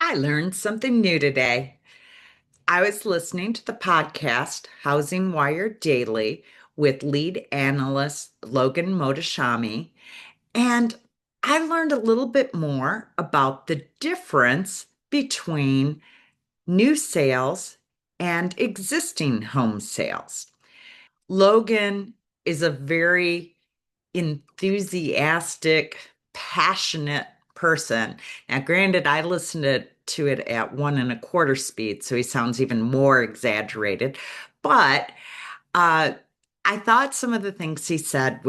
I learned something new today. I was listening to the podcast Housing Wire Daily with lead analyst Logan Mohtashami, and I learned a little bit more about the difference between new sales and existing home sales. Logan is a very enthusiastic, passionate person. Now, granted, I listened to it at 1.25 speed, so he sounds even more exaggerated. But uh, I thought some of the things he said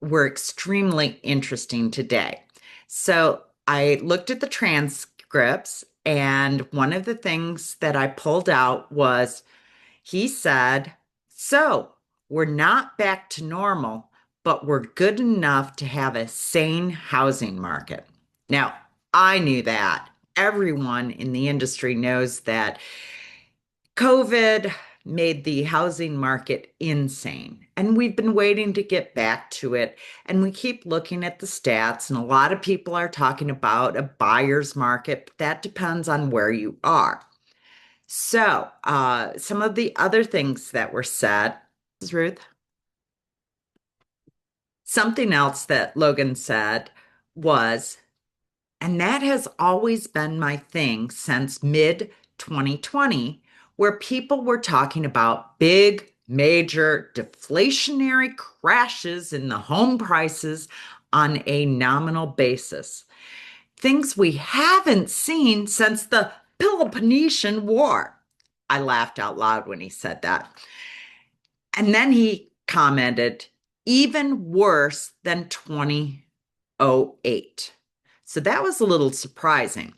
were extremely interesting today. So I looked at the transcripts, and one of the things that I pulled out was he said, "So we're not back to normal, but we're good enough to have a sane housing market." Now, I knew that. Everyone in the industry knows that COVID made the housing market insane, and we've been waiting to get back to it. And we keep looking at the stats, and a lot of people are talking about a buyer's market, but that depends on where you are. So, some of the other things that were said, this is Ruth. Something else that Logan said was, and that has always been my thing since mid 2020, where people were talking about big, major deflationary crashes in the home prices on a nominal basis. Things we haven't seen since the Peloponnesian War. I laughed out loud when he said that. And then he commented, even worse than 2008. So that was a little surprising.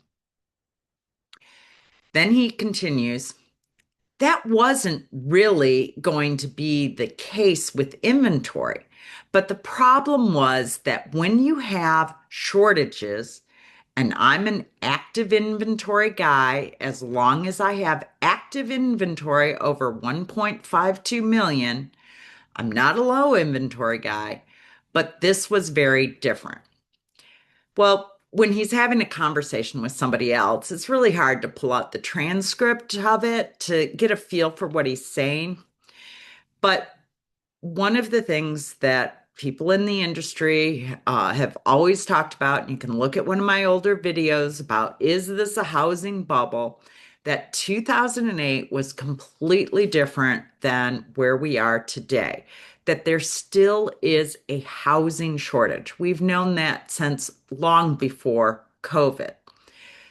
Then he continues, that wasn't really going to be the case with inventory. But the problem was that when you have shortages, and I'm an active inventory guy, as long as I have active inventory over 1.52 million, I'm not a low inventory guy, but this was very different. Well, when he's having a conversation with somebody else, it's really hard to pull out the transcript of it to get a feel for what he's saying. But one of the things that people in the industry have always talked about, and you can look at one of my older videos about, is this a housing bubble? That 2008 was completely different than where we are today, that there still is a housing shortage. We've known that since long before COVID.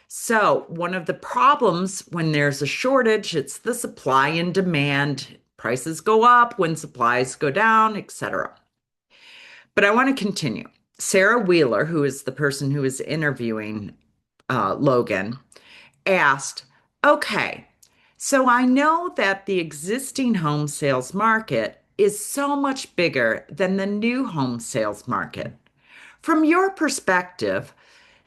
So, one of the problems when there's a shortage, it's the supply and demand. Prices go up when supplies go down, etc. But I want to continue. Sarah Wheeler, who is the person who is interviewing Logan, asked, okay, so I know that the existing home sales market is so much bigger than the new home sales market. From your perspective,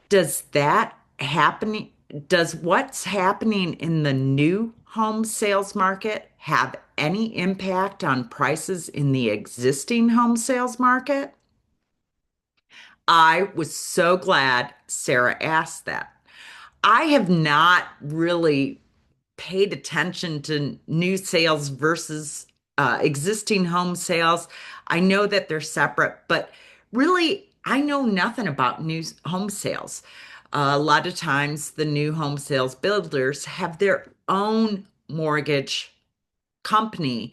does that happening, does what's happening in the new home sales market have any impact on prices in the existing home sales market? I was so glad Sarah asked that. I have not really paid attention to new sales versus existing home sales. I know that they're separate, but really, I know nothing about new home sales. A lot of times, the new home sales builders have their own mortgage company,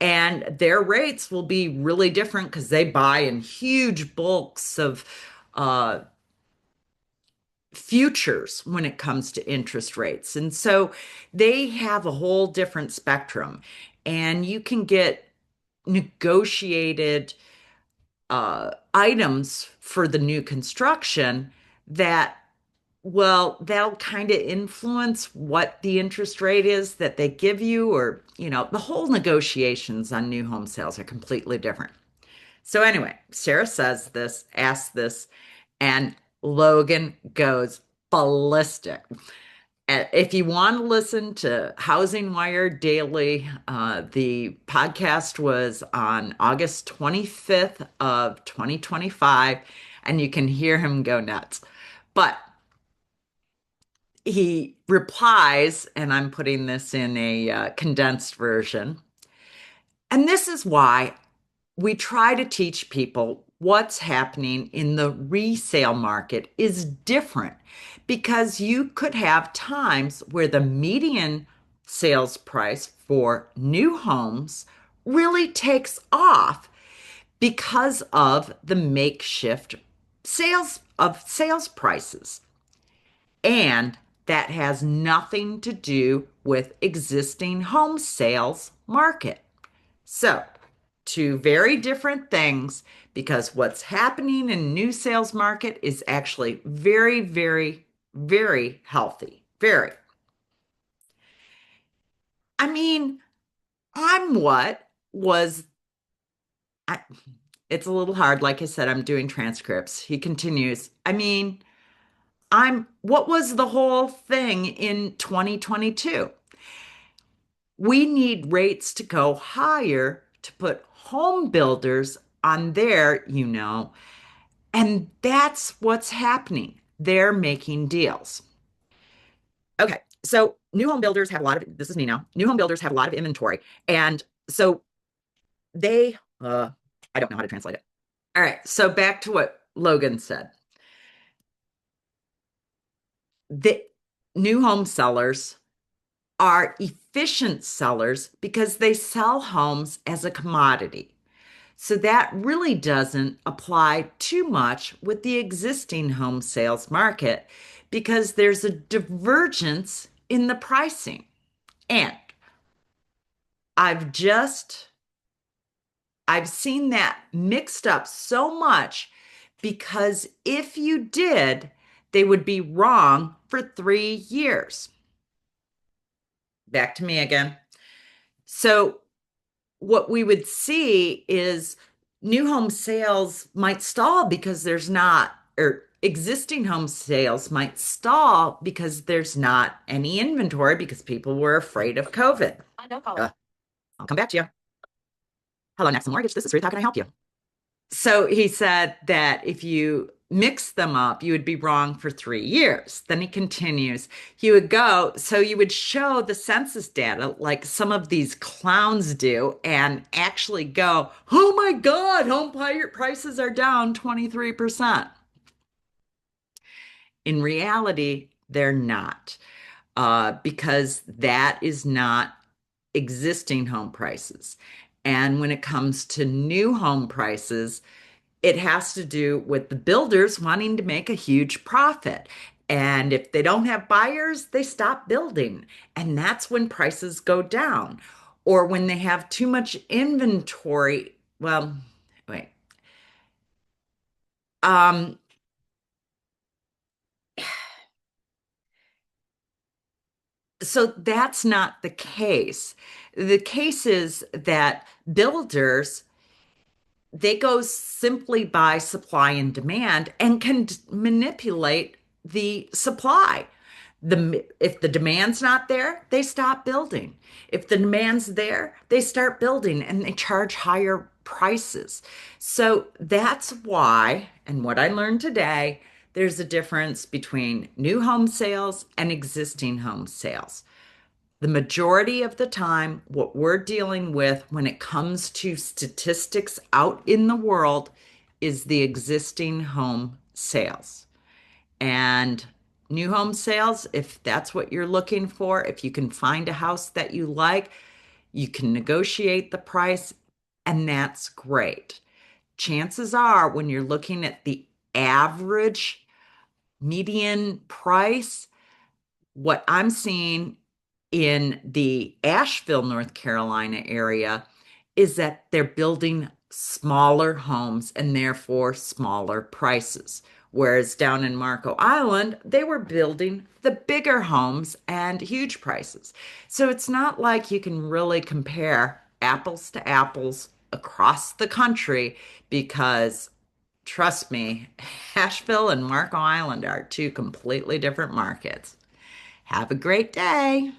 and their rates will be really different because they buy in huge bulks of uh, futures when it comes to interest rates. And so they have a whole different spectrum. And you can get negotiated items for the new construction that, well, that'll kind of influence what the interest rate is that they give you, or, the whole negotiations on new home sales are completely different. So, anyway, Sarah says this, asks this, and Logan goes ballistic. If you want to listen to Housing Wire Daily, the podcast was on August 25th of 2025, and you can hear him go nuts. But he replies, and I'm putting this in a condensed version. And this is why we try to teach people what's happening in the resale market is different because you could have times where the median sales price for new homes really takes off because of the makeshift sales prices. And that has nothing to do with existing home sales market. So, two very different things because what's happening in new sales market is actually very, very, very healthy. Very. I mean, I'm what was I, it's a little hard. Like I said, I'm doing transcripts. He continues. I mean, what was the whole thing in 2022? We need rates to go higher to put home builders on their. And that's what's happening. They're making deals. Okay, so new home builders have a lot of, this is me now, new home builders have a lot of inventory. And so they, I don't know how to translate it. All right, so back to what Logan said. The new home sellers are efficient sellers because they sell homes as a commodity. So that really doesn't apply too much with the existing home sales market because there's a divergence in the pricing. And I've just I've seen that mixed up so much because if you did, they would be wrong for 3 years. Back to me again. So what we would see is new home sales might stall because there's not, or existing home sales might stall because there's not any inventory because people were afraid of COVID. No call. I'll come back to you. Hello, Next Mortgage. This is Ruth. How can I help you? So he said that if you mix them up, you would be wrong for 3 years. Then he continues, you would go, so you would show the census data like some of these clowns do and actually go, oh my God, home prices are down 23%. In reality, they're not, because that is not existing home prices. And when it comes to new home prices, it has to do with the builders wanting to make a huge profit. And if they don't have buyers, they stop building. And that's when prices go down. Or when they have too much inventory. Well, wait. Um, so that's not the case. The case is that builders they go simply by supply and demand and can manipulate the supply. If the demand's not there, they stop building. If the demand's there, they start building and they charge higher prices. So that's why, and what I learned today, there's a difference between new home sales and existing home sales. The majority of the time, what we're dealing with when it comes to statistics out in the world is the existing home sales. And new home sales, if that's what you're looking for, if you can find a house that you like, you can negotiate the price, and that's great. Chances are, when you're looking at the average median price, what I'm seeing in the Asheville, North Carolina area is that they're building smaller homes and therefore smaller prices. Whereas down in Marco Island, they were building the bigger homes and huge prices. So it's not like you can really compare apples to apples across the country because trust me, Asheville and Marco Island are two completely different markets. Have a great day.